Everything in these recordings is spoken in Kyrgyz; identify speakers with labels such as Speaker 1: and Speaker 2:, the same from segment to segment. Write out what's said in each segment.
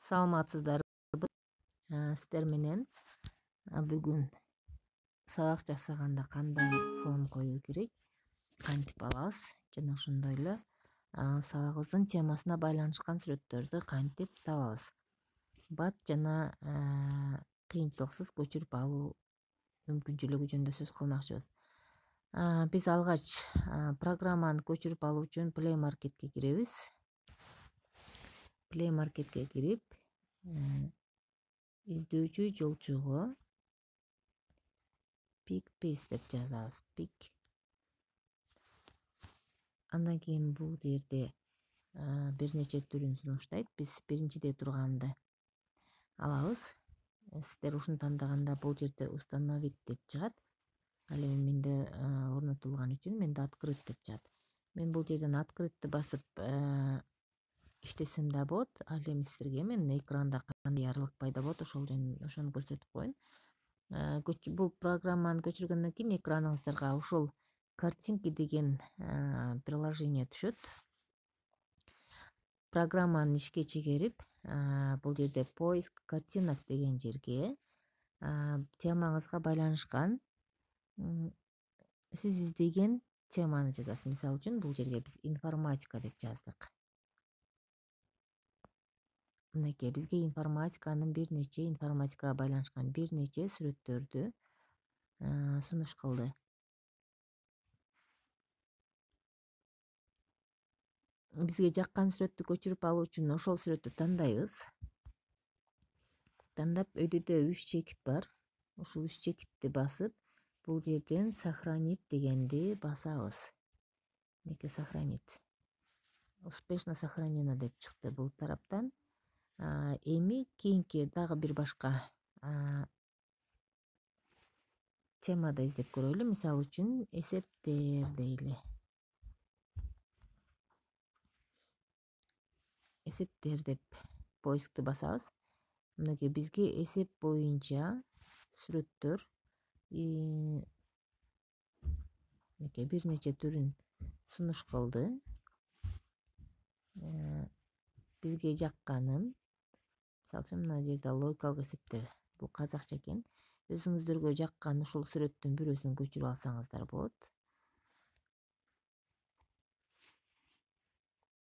Speaker 1: Саламатсыздарбы? Сиздер менен бүгүн сабак жасаганда кандай фон коюу керек, кантип алабыз жана ошондой эле сабагыбыздын темасына байланышкан сүрөттөрдү кантип табабыз. Бат жана кыйынчылыксыз көчүрүп алуу мүмкүнчүлүгү жөнүндө сөз кылмакчыбыз. Биз алгач программаны көчүрүп алуу үчүн Play Marketке киребиз. Play Marketке кирип, издөөчү жолчуго PickPaste деп жазабыз. Андан кийин бул жерде бир нече түрүн сунуштайт. Биз биринчиде турганды алабыз. Сиздер ушуну тандаганда бул жерде установить деп чыгат. Ал эми менде орнотулган үчүн менде открыть деп чыгат. Мен бул жерден открытьты басып иштесем да болот. Ал эми сиздерге мен экранда кандай ярылык пайда болот ошону көрсөтүп коеюн. Бул программаны көчүргөндөн кийин экраныңыздарга ушул картинки деген приложение түшөт. Программаны ишке чегерип, бул жерде поиск картинок деген жерге темаңызга байланышкан сиз издеген теманы жазасыз. Мисалы үчүн бул жерге биз информатика деп жаздык. Мынакей бизге информатикага байланышкан бир нече сүрөттөрдү сунуш кылды. Бизге жаккан сүрөттү көчүрүп алуу үчүн ошол сүрөттү тандайбыз. Тандап өйдөдө 3 чекит бар. Ушул 3 чекитти басып, бул жерден сохранить дегенди басабыз. Мынакей сохранить. Успешно сохранено деп чыкты бул тараптан. Эми кийинки дагы бир башка темада издеп көрөлү. Мисалы үчүн эсептер дейли. Эсептер деп поискту басабыз. Мынакей бизге эсеп боюнча сүрөттөр мынакей бир нече түрүн сунуш кылды. Бизге жакканын, мисалы үчүн мына жерде логикалык эсептер, бул казакча экен. Өзүңүздөргө жаккан ушул сүрөттүн бирөөсүн көчүрүп алсаңыздар болот.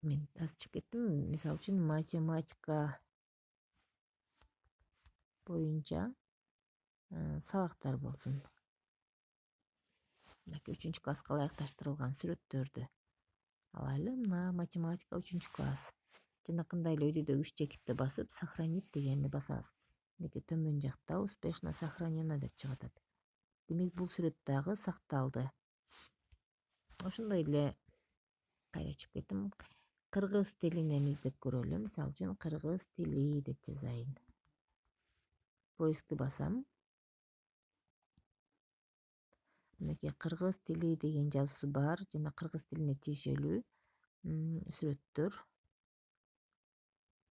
Speaker 1: Мен азчып кеттим. Мисалы үчүн математика боюнча сабактар болсун. Мынакей 3-класска ылайыкташтырылган сүрөттөрдү алайлы. Мына математика 3-класс. Жанакындай эле өйдөдө 3 чекитти басып, сохранить дегенди басабыз. Мынакей төмөн жакта успешно сохранено деп чыгат. Демек бул сүрөт дагы сакталды. Ошондой эле кайрачып кеттим. Кыргыз тилинен издеп көрөлү. Мисалы үчүн кыргыз тили деп жазайын. Поискту басам. Мынакей кыргыз тили деген жазуусу бар жана кыргыз тилине тиешелүү сүрөттөр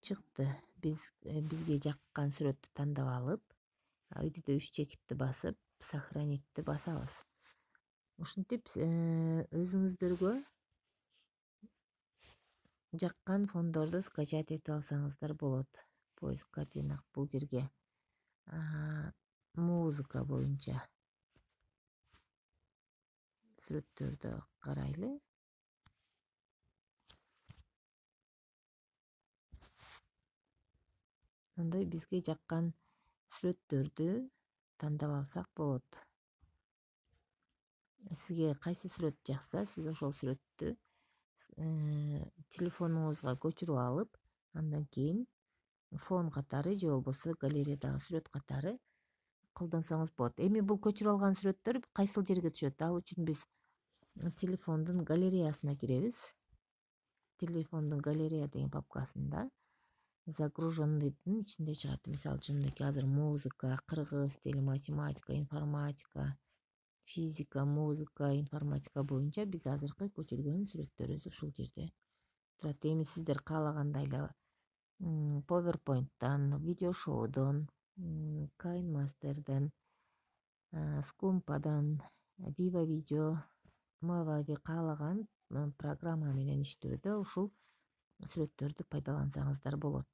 Speaker 1: чыкты. Бизге жаккан сүрөттү тандап алып, өйдөдө 3 чекитти басып, сохранитти басабыз. Ушинтип өзүңүздөргө жаккан фондорду скачать этип алсаңыздар болот. Поиск картинок бул жерге музыка боюнча сүрөттөрдү карайлы. Мындай бизге жаккан сүрөттөрдү тандап алсак болот. Сизге кайсы сүрөт жакса, сиз ошол сүрөттү телефонуңузга көчүрүп алып, андан кийин фон катары же болбосо галереядагы сүрөт катары колдонсоңуз болот. Эми бул көчүрүп алган сүрөттөр кайсыл жерге түшөт? Ал үчүн биз телефондун галереясына киребиз. Телефондун галерея деген папкасында загруженныйдын ичинде чыгат. Мисалы үчүн мынакей азыр музыка, кыргыз тили, математика, информатика, физика, музыка, информатика боюнча биз азыркы көчүргөн сүрөттөрүбүз ушул жерде турат. Эми сиздер каалагандай эле PowerPoint'тан, видеошоудон, KineMaster'ден, Scoopadan, Viva Video, Movavi каалаган программа менен иштөөдө ушул сүрөттөрдү пайдалансаңыздар болот.